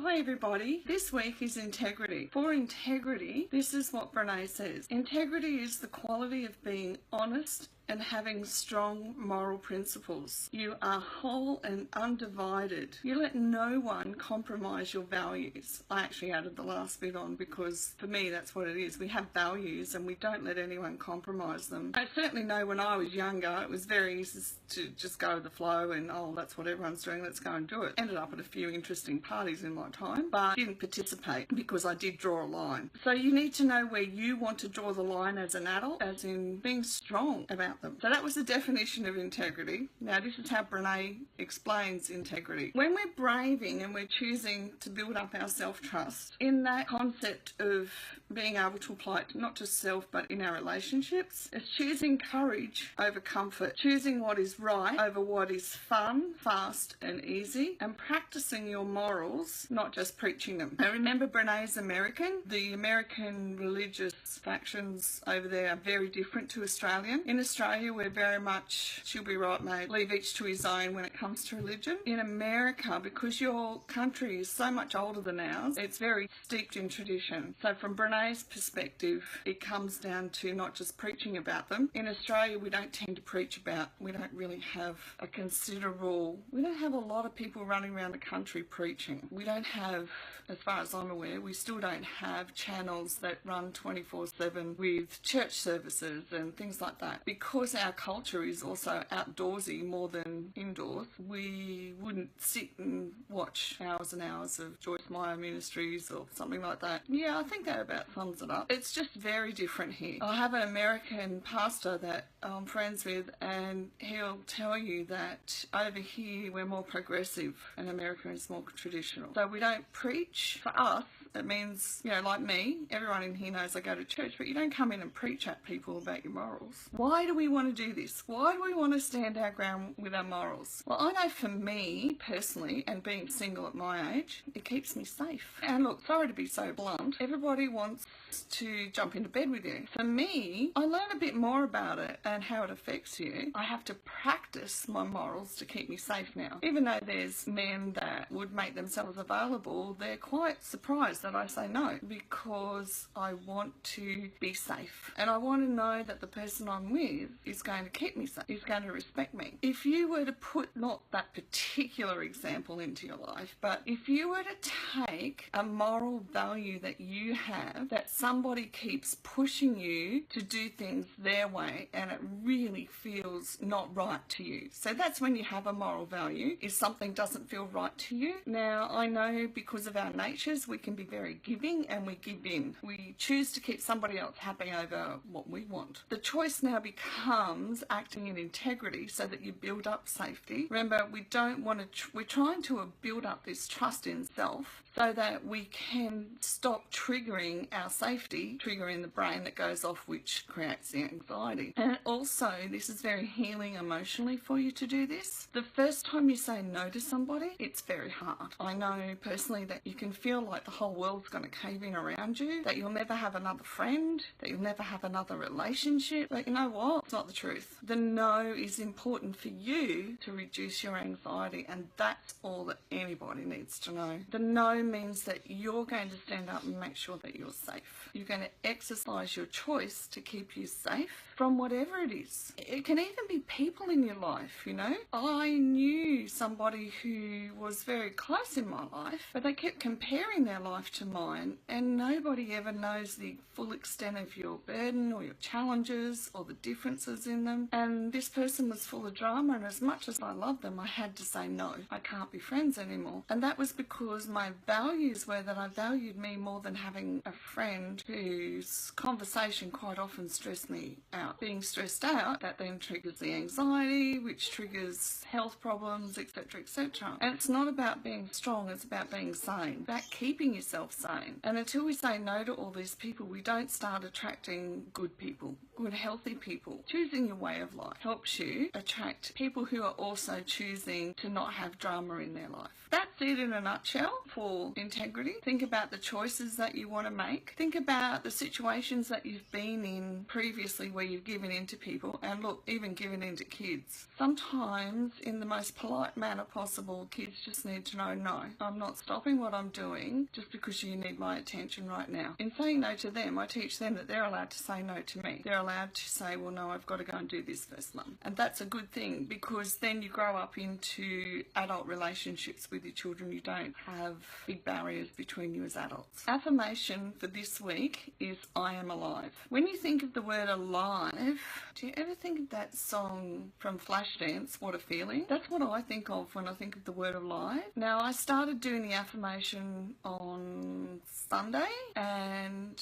Hi everybody, this week is integrity. For integrity, this is what Brene says. Integrity is the quality of being honest and having strong moral principles. You are whole and undivided. You let no one compromise your values. I actually added the last bit on because for me that's what it is. We have values and we don't let anyone compromise them. I certainly know when I was younger it was very easy to just go with the flow and oh, that's what everyone's doing, let's go and do it. Ended up at a few interesting parties in my time, but didn't participate because I did draw a line. So you need to know where you want to draw the line as an adult, as in being strong about them. So that was the definition of integrity. Now this is how Brene explains integrity. When we're braving and we're choosing to build up our self-trust, in that concept of being able to apply it to not just self but in our relationships, it's choosing courage over comfort, choosing what is right over what is fun, fast and easy, and practicing your morals, not just preaching them. Now remember, Brene's American. The American religious factions over there are very different to Australian. In Australia we're very much, she'll be right mate, leave each to his own when it comes to religion. In America, because your country is so much older than ours, it's very steeped in tradition. So from Brene's perspective, it comes down to not just preaching about them. In Australia we don't tend to preach about, we don't really have a considerable, we don't have a lot of people running around the country preaching. We don't have, as far as I'm aware, we still don't have channels that run 24/7 with church services and things like that. Because our culture is also outdoorsy more than indoors, we wouldn't sit and watch hours and hours of Joyce Meyer ministries or something like that. Yeah, I think that about sums it up. It's just very different here. I have an American pastor that I'm friends with, and he'll tell you that over here we're more progressive and America is more traditional. So we don't preach. For us, it means, you know, like me, everyone in here knows I go to church, but you don't come in and preach at people about your morals. Why do we want to do this? Why do we want to stand our ground with our morals? Well, I know for me personally, and being single at my age, it keeps me safe. And look, sorry to be so blunt, everybody wants to jump into bed with you. For me, I learn a bit more about it and how it affects you. I have to practice my morals to keep me safe now. Even though there's men that would make themselves available, they're quite surprised that I say no, because I want to be safe and I want to know that the person I'm with is going to keep me safe, is going to respect me. If you were to put, not that particular example into your life, but if you were to take a moral value that you have, that somebody keeps pushing you to do things their way and it really feels not right to you. So that's when you have a moral value, if something doesn't feel right to you. Now I know because of our natures we can be very giving and we give in. We choose to keep somebody else happy over what we want. The choice now becomes acting in integrity so that you build up safety. Remember, we don't want to, we're trying to build up this trust in self so that we can stop triggering our safety, triggering the brain that goes off, which creates the anxiety. And also, this is very healing emotionally for you to do this. The first time you say no to somebody, it's very hard. I know personally that you can feel like the whole world's going to cave in around you, that you'll never have another friend, that you'll never have another relationship. But you know what? It's not the truth. The no is important for you to reduce your anxiety, and that's all that anybody needs to know. The no means that you're going to stand up and make sure that you're safe. You're going to exercise your choice to keep you safe from whatever it is. It can even be people in your life, you know. I knew somebody who was very close in my life, but they kept comparing their life to mine, and nobody ever knows the full extent of your burden or your challenges or the differences in them. And this person was full of drama, and as much as I loved them, I had to say no, I can't be friends anymore. And that was because my values were that I valued me more than having a friend whose conversation quite often stressed me out. Being stressed out, that then triggers the anxiety, which triggers health problems, etc., etc. And it's not about being strong, it's about being sane, about keeping yourself yourself sane. And until we say no to all these people, we don't start attracting good people, good healthy people. Choosing your way of life helps you attract people who are also choosing to not have drama in their life. That's it in a nutshell for integrity. Think about the choices that you want to make. Think about the situations that you've been in previously where you've given in to people, and look, even given in to kids. Sometimes, in the most polite manner possible, kids just need to know, no, I'm not stopping what I'm doing just because you need my attention right now. In saying no to them, I teach them that they're allowed to say no to me. They're allowed to say, well, no, I've got to go and do this first, Mum. And that's a good thing, because then you grow up into adult relationships with your children. You don't have big barriers between you as adults. Affirmation for this week is I am alive. When you think of the word alive, do you ever think of that song from Flashdance, What a Feeling? That's what I think of when I think of the word alive. Now, I started doing the affirmation on Sunday, and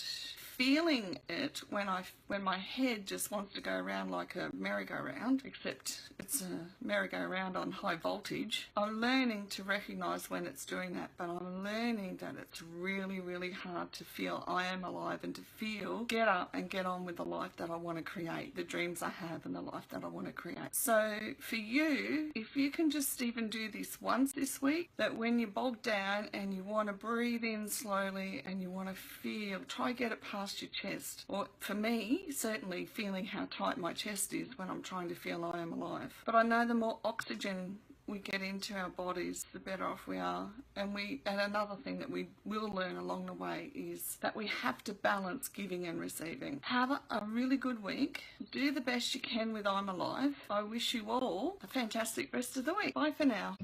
feeling it when my head just wants to go around like a merry-go-round, except it's a merry-go-round on high voltage. I'm learning to recognise when it's doing that, but I'm learning that it's really, really hard to feel I am alive and to feel get up and get on with the life that I want to create, the dreams I have and the life that I want to create. So for you, if you can just even do this once this week, that when you're bogged down and you want to breathe in slowly and you want to feel, try get it past your chest. Or for me, certainly feeling how tight my chest is when I'm trying to feel I am alive. But I know the more oxygen we get into our bodies, the better off we are. And another thing that we will learn along the way is that we have to balance giving and receiving. Have a really good week. Do the best you can with I'm Alive. I wish you all a fantastic rest of the week. Bye for now.